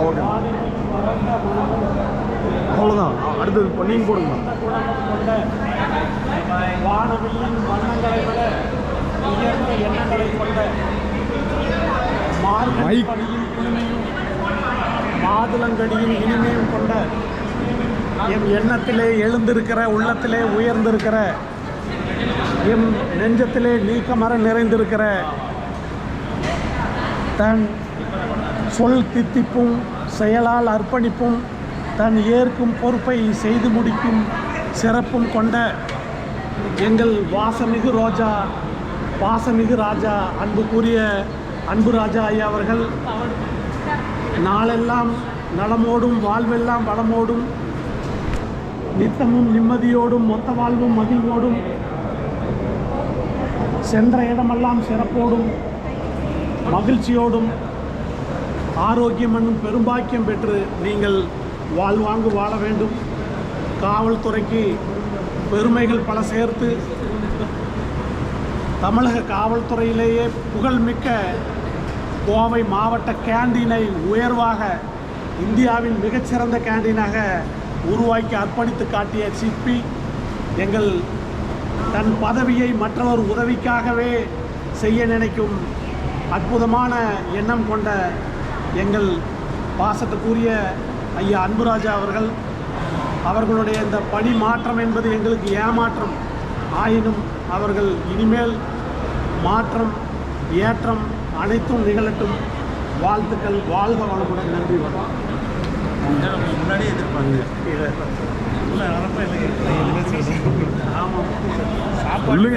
Okay, அவ்வளோதான். அடுத்தது இப்போ நீங்கள் போடுங்க. வானவில்லின் வண்ணங்களை விட உயர்ந்த எண்ணங்களை கொண்ட மார்கழியின் குளுமையும் மாதுளங்கடியின் இனிமையும் கொண்ட என் எண்ணத்திலே எழுந்திருக்கிற, உள்ளத்திலே உயர்ந்திருக்கிற, என் நெஞ்சத்திலே நீக்கமர நிறைந்திருக்கிற தன் சொல் தித்திப்பும் செயலால் அர்ப்பணிப்பும் தன் ஏற்கும் பொறுப்பை செய்து முடிக்கும் சிறப்பும் கொண்ட எங்கள் வாசமிகு ரோஜா, பாசமிகு ராஜா, அன்புக்குரிய அன்பு ராஜா ஐயா அவர்கள் நாளெல்லாம் நலமோடும் வாழ்வெல்லாம் வளமோடும் நித்தமும் நிம்மதியோடும் மொத்த வாழ்வும் மகிழ்வோடும் சென்ற இடமெல்லாம் சிறப்போடும் மகிழ்ச்சியோடும் ஆரோக்கியம் என்னும் பெரும்பாக்கியம் பெற்று நீங்கள் வாழ்வாங்கு வாழ வேண்டும். காவல்துறைக்கு பெருமைகள் பல சேர்த்து தமிழக காவல்துறையிலேயே புகழ்மிக்க கோவை மாவட்ட கேண்டீனை உயர்வாக இந்தியாவின் மிகச்சிறந்த கேண்டீனாக உருவாக்கி அர்ப்பணித்து காட்டிய சிற்பி, எங்கள் தன் பதவியை மற்றவர் உதவிக்காகவே செய்ய நினைக்கும் அற்புதமான எண்ணம் கொண்ட எங்கள் பாசத்துக்குரிய ஐயா அன்புராஜா அவர்களுடைய இந்த பணி மாற்றம் என்பது எங்களுக்கு ஏமாற்றம் ஆயினும் அவர்கள் இனிமேல் மாற்றம் ஏற்றம் அனைத்தும் நிகழட்டும். வாழ்த்துக்கள். வாழ்க வளமுடன். நன்றி. முன்னாடியே எதிர்பார்ங்க. ஆமாம், சாப்பாடு